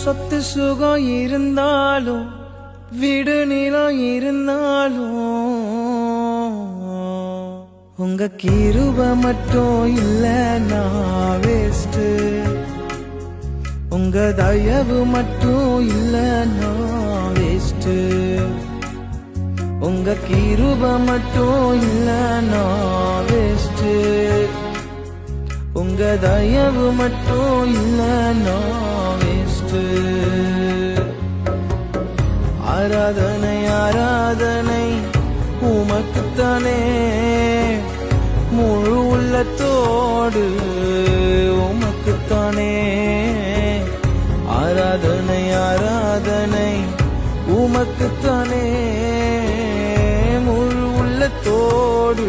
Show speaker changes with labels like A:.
A: சொத்து சுகம் இருந்தாலும் வீடு நிலம் இருந்தாலும் உங்க கிருப மட்டும் இல்லைன்னா வேஸ்ட். உங்க தயவு மட்டும் இல்லைன்னா வேஸ்ட். உங்க கிருப மட்டும் இல்லைன்னா வேஸ்ட். உங்க தயவு மட்டும் இல்லைன்னா வேஸ்ட். ஆராதனை ஆராதனை உமக்குத்தானே, முழு உள்ளத்தோடு உமக்குத்தானே. ஆராதனை ஆராதனை உமக்குத்தானே, முழு உள்ளத்தோடு